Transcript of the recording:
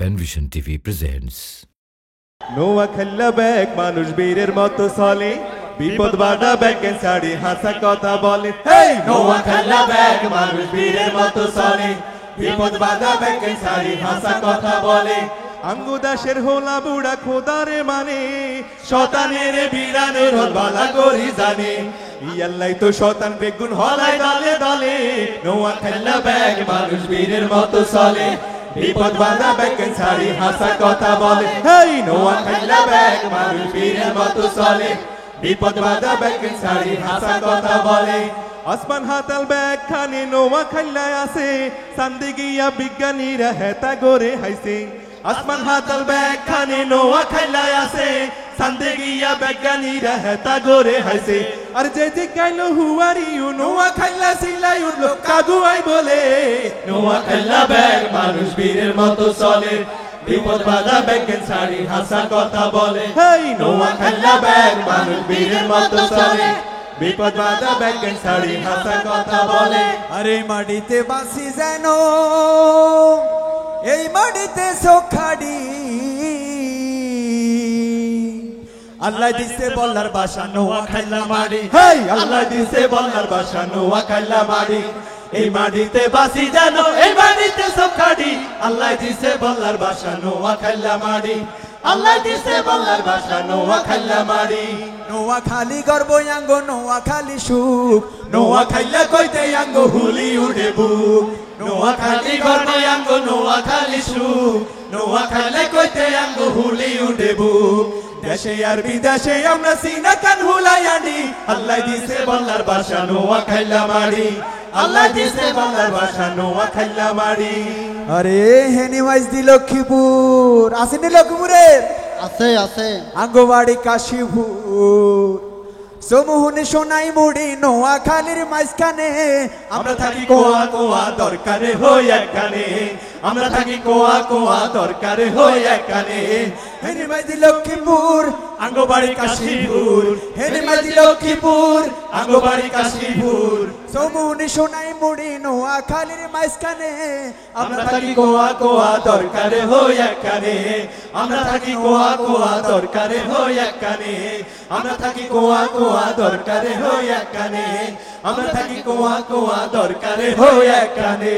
Penvision TV presents নোয়া খেললা bag মানুষ বীরের মতো চলে বিপদ বাধা ব্যাগের ছাড়ি হাসা কথা বলে হেই নোয়া খেললা ব্যাগ মানুষ বীরের মতো চলে বিপদ বাধা ব্যাগের ছাড়ি হাসা কথা বলে আঙ্গুদাসের হোলা বুড়া খোদারে মানে শতানের বিরানের বালা করি জানে ইয়াল্লাই তো শতান বেগুন হলাই দলে দলে নোয়া খেললা ব্যাগ মানুষ বীরের মতো চলে বিপদ বাধা ব্যাগের ছাড়ি হাসা কথা বলে হেই নোয়া খেললা ব্যাগ মানুষ বীরের মতো চলে বিপদ বাধা ব্যাগের ছাড়ি হাসা কথা বলে আসমান হাতাল ব্যাগ খানে নোয়া খেললায় আছে সান্দে গিয়া বিজ্ঞানীরা হেতা গড়ে হাইছে আসমান হাতাল ব্যাগ খানে নোয়া খেললায় আছে সান্দে গিয়া বিজ্ঞানীরা হেতা গড়ে হাইছে আর যে জিজ্ঞাইলো হুয়ারি ইউ নোয়া খেললা সিলাই উঠলো কাগুয়াই বলে নোয়া খেললা ব্যাগ মানুষ বীরের মতো চলে বিপদ বাধা ব্যাগের ছাড়ি হাসা কথা বলে হেই নোয়া খেললা ব্যাগ মানুষ বীরের মতো চলে বিপদ বাধা ব্যাগের ছাড়ি হাসা কথা বলে আরে মাটিতে বাসি যেন এই মাটিতে সোখাড়ি আল্লাহ দিছে বলার বাসা নোয়া খাইলা মারি হেই আল্লাহ দিছে বলার বাসা নোয়া খাইলা মারি এই মাটিতে বাসি জানো এই মাটিতে সোখাড়ি আল্লাহ দিছে বলার বাসা নোয়া খাইলা মারি আল্লাহ দিছে বলার বাসা নোয়া খাইলা মারি নোয়া খালি গর্ব আঙ্গ নোয়া খালি সুখ নোয়া খাইলা কইতে আঙ্গ হুলি উড়ে বুক নোয়া খালি গর্বে আঙ্গ নোয়া খালি সুখ নোয়া খাইলে কইতে আঙ্গ হুলি উড়ে বুক দেশে আর বিদেশে আমরা সিনা কান হুলাই আনি আল্লাহ দিছে বলার বাসা নোয়া খাইলা মারি আল্লাহ দিছে বলার বাসা নোয়া খাইলা মারি আরে হেনি মাইজ দি লক্ষ্মীপুর আসেনি লক্ষ্মীপুরের আছে আছে আঙ্গবাড়ি কাশীপুর সমুহনে সোনাই মুড়ি নোয়া খালির মাঝখানে আমরা থাকি কোয়া কোয়া দরকারে হই একখানে আমরা থাকি কোয়া কোয়া দরকারে হই একখানে হেনি মাইজি লক্ষ্মীপুর আঙ্গবাড়ি কাশীপুর হেনি মাইজি লক্ষ্মীপুর আঙ্গবাড়ি কাশীপুর সমুহনে সোনাই মুড়ি নোয়া খালির মাঝখানে আমরা থাকি কোয়া কোয়া দরকারে হই একখানে আমরা থাকি কোয়া কোয়া দরকারে হই একখানে আমরা থাকি কোয়া কোয়া দরকারে হই একখানে আমরা থাকি কোয়া কোয়া দরকারে হই একখানে।